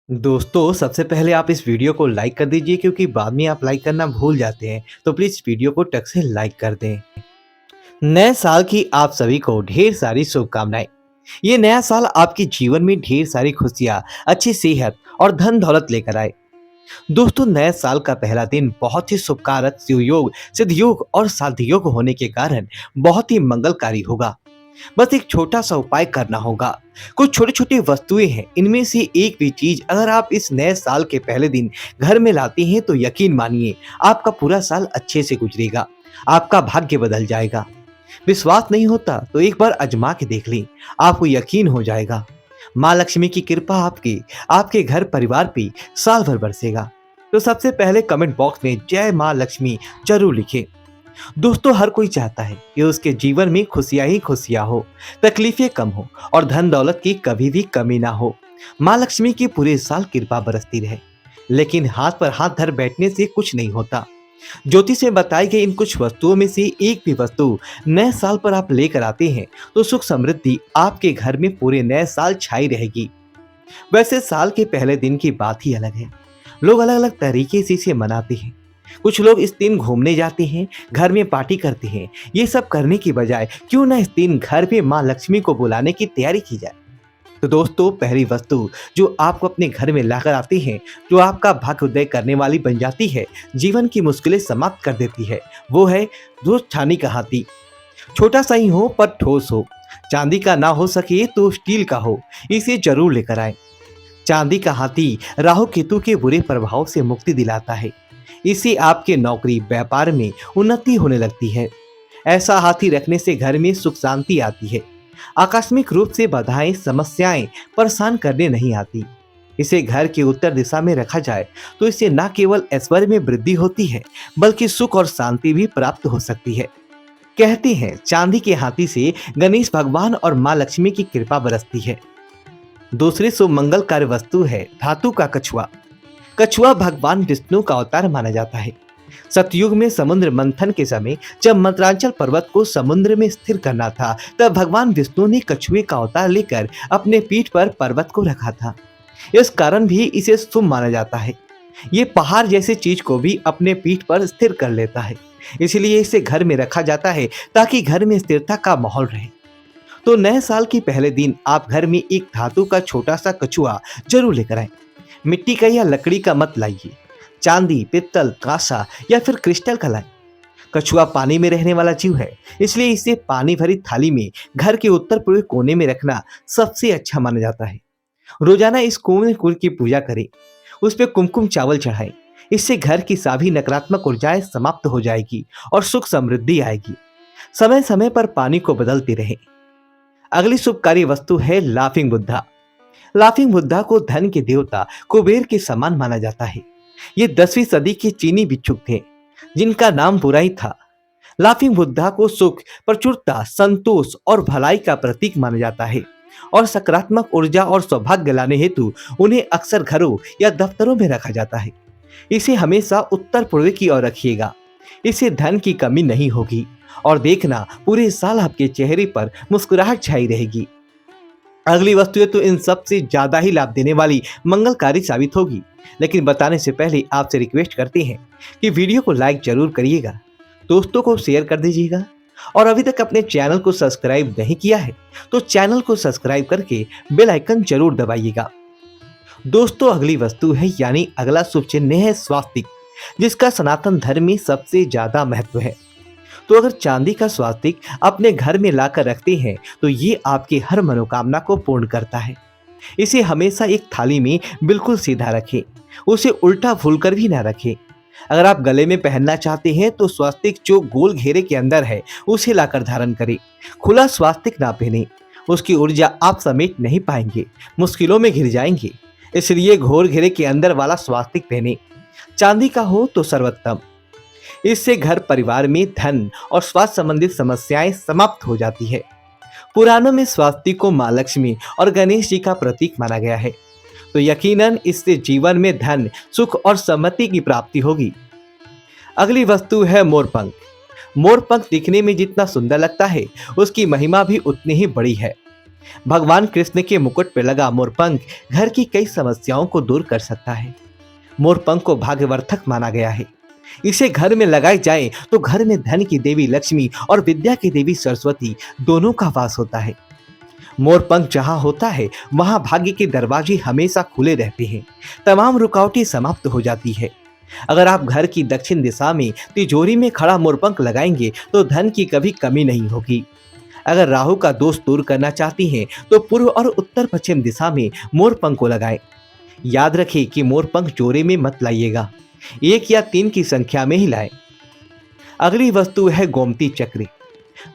दोस्तों सबसे पहले आप इस वीडियो को लाइक कर दीजिए क्योंकि बाद में आप लाइक करना भूल जाते हैं। तो प्लीज वीडियो को टक से लाइक कर दें। नए साल की आप सभी को ढेर सारी शुभकामनाएं। ये नया साल आपके जीवन में ढेर सारी खुशियां, अच्छी सेहत और धन दौलत लेकर आए। दोस्तों नए साल का पहला दिन बहुत ही शुभकारक सुयोग, सिद्ध योग और साध्य योग होने के कारण बहुत ही मंगलकारी होगा। बस एक छोटा सा उपाय करना होगा। कुछ छोटी छोटी वस्तुएं हैं, इनमें से एक भी चीज अगर आप इस नए साल के पहले दिन घर में लाते हैं तो यकीन मानिए आपका पूरा साल अच्छे से गुजरेगा। आपका भाग्य बदल जाएगा। विश्वास नहीं होता तो एक बार आजमा के देख लें, आपको यकीन हो जाएगा। माँ लक्ष्मी की कृपा आपके आपके घर परिवार पे साल भर बरसेगा। तो सबसे पहले कमेंट बॉक्स में जय माँ लक्ष्मी जरूर लिखें। दोस्तों हर कोई चाहता है कि उसके जीवन में खुशियां ही खुशियां हो, तकलीफें कम हो और धन दौलत की कभी भी कमी ना हो। माँ लक्ष्मी की पूरे साल कृपा बरसती रहे। लेकिन हाथ पर हाथ धर बैठने से कुछ नहीं होता। ज्योतिष में बताई गई इन कुछ वस्तुओं में से एक भी वस्तु नए साल पर आप लेकर आते हैं तो सुख समृद्धि आपके घर में पूरे नए साल छाई रहेगी। वैसे साल के पहले दिन की बात ही अलग है। लोग अलग अलग तरीके से इसे मनाते हैं। कुछ लोग इस दिन घूमने जाते हैं, घर में पार्टी करते हैं। ये सब करने की बजाय क्यों ना इस दिन घर पे माँ लक्ष्मी को बुलाने की तैयारी की जाए। तो दोस्तों पहली वस्तु जो आपको अपने घर में लाकर आती है, जो आपका भाग्य उदय करने वाली बन जाती है, जीवन की मुश्किलें समाप्त कर देती है, वो है दो छानी का हाथी। छोटा सा ही हो पर ठोस हो। चांदी का ना हो सके तो स्टील का हो, इसे जरूर लेकर आए। चांदी का हाथी राहु केतु के बुरे प्रभाव से मुक्ति दिलाता है। इससे आपके नौकरी व्यापार में उन्नति होने लगती है। ऐसा हाथी रखने से घर में सुख शांति आती है। आकस्मिक रूप से बाधाएं समस्याएं परेशान करने नहीं आती। इसे घर की उत्तर दिशा में रखा जाए तो इससे न केवल ऐश्वर्य में वृद्धि होती है बल्कि सुख और शांति भी प्राप्त हो सकती है। कहते हैं चांदी के हाथी से गणेश भगवान और माँ लक्ष्मी की कृपा बरसती है। दूसरी शुभ मंगलकारी वस्तु है धातु का कछुआ। कछुआ भगवान विष्णु का अवतार माना जाता है। सतयुग में समुद्र मंथन के समय जब मंत्रांचल पर्वत को समुद्र में स्थिर करना था तब भगवान विष्णु ने कछुए का अवतार लेकर अपने पीठ पर पर्वत को रखा था। इस कारण भी इसे शुभ माना जाता है। ये पहाड़ जैसे चीज को भी अपने पीठ पर स्थिर कर लेता है, इसलिए इसे घर में रखा जाता है ताकि घर में स्थिरता का माहौल रहे। तो नए साल के पहले दिन आप घर में एक धातु का छोटा सा कछुआ जरूर लेकर आए। मिट्टी का या लकड़ी का मत लाइए। चांदी, पित्तल, कांसा या फिर क्रिस्टल का लाएं। कछुआ पानी में रहने वाला जीव है, इसलिए इसे पानी भरी थाली में घर के उत्तर पूर्वी कोने में रखना सबसे अच्छा माना जाता है। रोजाना इस कुएं की पूजा करें, उस पर कुमकुम चावल चढ़ाएं। इससे घर की सभी नकारात्मक ऊर्जाएं समाप्त हो जाएगी और सुख समृद्धि आएगी। समय समय पर पानी को बदलते रहें। अगली शुभकारी वस्तु है लाफिंग बुद्धा। लाफिंग बुद्धा को धन के देवता कुबेर के समान माना जाता है। ये 10वीं सदी के चीनी भिक्षुक थे जिनका नाम बुराई था। लाफिंग बुद्धा को सुख, प्रचुरता, संतोष और भलाई का प्रतीक माना जाता है और सकारात्मक ऊर्जा और सौभाग्य लाने हेतु उन्हें अक्सर घरों या दफ्तरों में रखा जाता है। इसे हमेशा उत्तर पूर्व की ओर रखिएगा। इससे धन की कमी नहीं होगी और देखना पूरे साल आपके चेहरे पर मुस्कुराहट छाई रहेगी। अगली वस्तुएं तो इन सब से ज्यादा ही लाभ देने वाली मंगलकारी साबित होगी, लेकिन बताने से पहले आपसे रिक्वेस्ट करते हैं कि वीडियो को लाइक जरूर करिएगा, दोस्तों को शेयर कर दीजिएगा और अभी तक अपने चैनल को सब्सक्राइब नहीं किया है तो चैनल को सब्सक्राइब करके बेल आइकन जरूर दबाइएगा। दोस्तों अगली वस्तु है यानी अगला शुभ चिन्ह है स्वास्तिक, जिसका सनातन धर्म में सबसे ज्यादा महत्व है। तो अगर चांदी का स्वास्तिक अपने घर में लाकर रखते हैं तो ये आपकी हर मनोकामना को पूर्ण करता है। इसे हमेशा एक थाली में बिल्कुल सीधा रखें, उसे उल्टा फूलकर भी ना रखें। अगर आप गले में पहनना चाहते हैं तो स्वास्तिक जो गोल घेरे के अंदर है उसे लाकर धारण करें। खुला स्वास्तिक ना पहने, उसकी ऊर्जा आप समेट नहीं पाएंगे, मुश्किलों में घिर जाएंगे। इसलिए घोर घेरे के अंदर वाला स्वास्तिक पहने। चांदी का हो तो सर्वोत्तम। इससे घर परिवार में धन और स्वास्थ्य संबंधित समस्याएं समाप्त हो जाती है। पुराणों में स्वास्तिक को माँ लक्ष्मी और गणेश जी का प्रतीक माना गया है, तो यकीनन इससे जीवन में धन, सुख और समृद्धि की प्राप्ति होगी। अगली वस्तु है मोरपंख। मोरपंख दिखने में जितना सुंदर लगता है उसकी महिमा भी उतनी ही बड़ी है। भगवान कृष्ण के मुकुट पर लगा मोरपंख घर की कई समस्याओं को दूर कर सकता है। मोरपंख को भाग्यवर्धक माना गया है। इसे घर में लगाए जाए तो घर में धन की देवी लक्ष्मी और विद्या की देवी सरस्वती दोनों का वास होता है। मोरपंख जहां होता है वहां भाग्य के दरवाजे हमेशा खुले रहते हैं, तमाम रुकावटें समाप्त हो जाती है। अगर आप घर की दक्षिण दिशा में तिजोरी में खड़ा मोरपंख लगाएंगे तो धन की कभी कमी नहीं होगी। अगर राहु का दोष दूर करना चाहती हैं तो पूर्व और उत्तर पश्चिम दिशा में मोरपंख को लगाएं। याद रखें कि मोरपंख जोड़े में मत लाइएगा, 1 या 3 की संख्या में ही लाएं। अगली वस्तु है गोमती चक्र।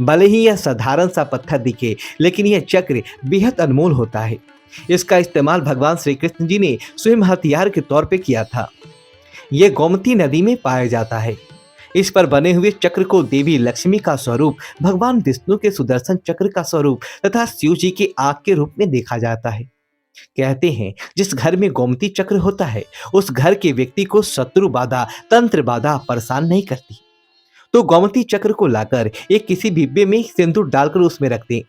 भले ही यह साधारण सा पत्थर दिखे, लेकिन यह चक्र बेहद अनमोल होता है। इसका इस्तेमाल भगवान श्री कृष्ण जी ने स्वयं हथियार के तौर पे किया था। यह गोमती नदी में पाया जाता है। इस पर बने हुए चक्र को देवी लक्ष्मी का स्वरूप, भगवान विष्णु के सुदर्शन चक्र का स्वरूप तथा शिव जी की आग के रूप में देखा जाता है। कहते हैं जिस घर में गोमती चक्र होता है उस घर के व्यक्ति को शत्रु बाधा, तंत्र बाधा परेशान नहीं करती। तो गोमती चक्र को लाकर एक किसी डिब्बे में सिंदूर डालकर उसमें रख दें।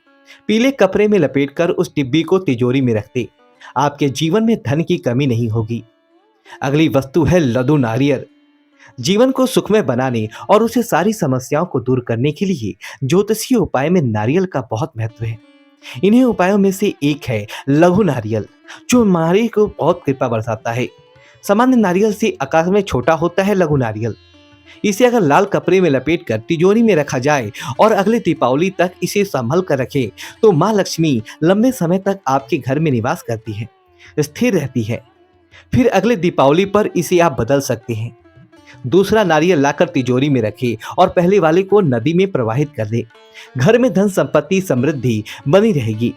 पीले कपड़े में लपेटकर उस डिब्बी को तिजोरी में रख दें। आपके जीवन में धन की कमी नहीं होगी। अगली वस्तु है लड्डू नारियल। जीवन को सुखमय बनाने और उसे सारी समस्याओं को दूर करने के लिए ज्योतिषीय उपाय में नारियल का बहुत महत्व है। इन्हीं उपायों में से एक है लघु नारियल, जो हमारे को बहुत कृपा बरसाता है। सामान्य नारियल से आकार में छोटा होता है लघु नारियल। इसे अगर लाल कपड़े में लपेट कर तिजोरी में रखा जाए और अगले दीपावली तक इसे संभल कर रखें तो माँ लक्ष्मी लंबे समय तक आपके घर में निवास करती है, स्थिर रहती है। फिर अगले दीपावली पर इसे आप बदल सकते हैं। दूसरा नारियल लाकर तिजोरी में रखें और पहले वाले को नदी में प्रवाहित कर दें। घर में धन संपत्ति समृद्धि बनी रहेगी।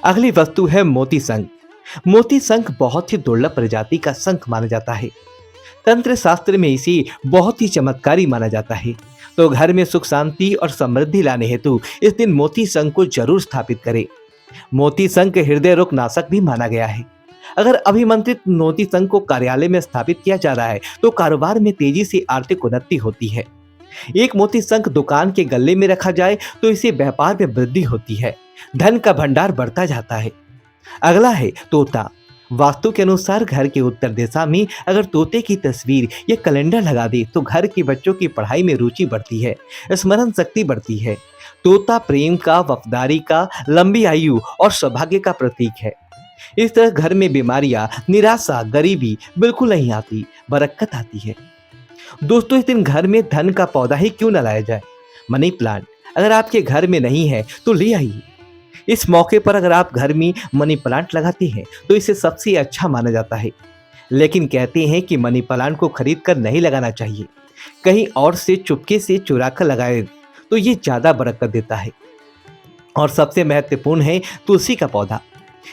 अगली वस्तु है मोती शंख। मोती शंख बहुत ही दुर्लभ प्रजाति का शंख माना जाता है। तंत्र शास्त्र में इसे बहुत ही चमत्कारी माना जाता है। तो घर में सुख शांति और समृद्धि लाने हेतु इस दिन मोती शंख को जरूर स्थापित करें। मोती शंख हृदय रोग नाशक भी माना गया है। अगर अभिमंत्रित मोती शंख को कार्यालय में स्थापित किया जा रहा है तो कारोबार में तेजी से आर्थिक उन्नति होती है। एक मोती शंख दुकान के गल्ले में रखा जाए तो इससे व्यापार में वृद्धि होती है, धन का भंडार बढ़ता जाता है। अगला है तोता। वास्तु के अनुसार घर के उत्तर दिशा में अगर तोते की तस्वीर या कैलेंडर लगा दे तो घर के बच्चों की पढ़ाई में रुचि बढ़ती है, स्मरण शक्ति बढ़ती है। तोता प्रेम का, वफादारी का, लंबी आयु और सौभाग्य का प्रतीक है। इस तरह घर में बीमारियां, निराशा, गरीबी बिल्कुल नहीं आती, बरकत आती है। दोस्तों, इस दिन घर में धन का पौधा ही क्यों न लाया जाए। मनी प्लांट अगर आपके घर में नहीं है तो ले आइए। इस मौके पर अगर आप घर में मनी प्लांट लगाते हैं तो इसे सबसे अच्छा माना जाता है। लेकिन कहते हैं कि मनी प्लांट को खरीद कर नहीं लगाना चाहिए, कहीं और से चुपके से चुरा कर लगाए तो ये ज्यादा बरकत देता है। और सबसे महत्वपूर्ण है तुलसी का पौधा।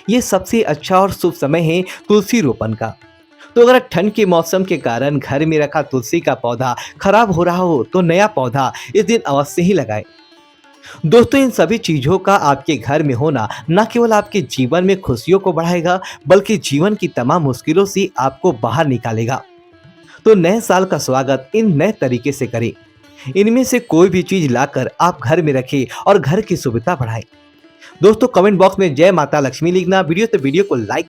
ये सबसे अच्छा और शुभ समय है तुलसी रोपण का। तो अगर ठंड के मौसम के कारण घर में रखा तुलसी का पौधा खराब हो रहा हो तो नया पौधा इस दिन अवश्य ही लगाएं। दोस्तों, इन सभी चीजों का आपके घर में होना न केवल आपके जीवन में खुशियों को बढ़ाएगा बल्कि जीवन की तमाम मुश्किलों से आपको बाहर निकालेगा। तो नए साल का स्वागत इन नए तरीके से करें। इनमें से कोई भी चीज लाकर आप घर में रखें और घर की सुविधा बढ़ाएं। दोस्तों, कमेंट बॉक्स में जय माता लक्ष्मी लिखना। वीडियो को लाइक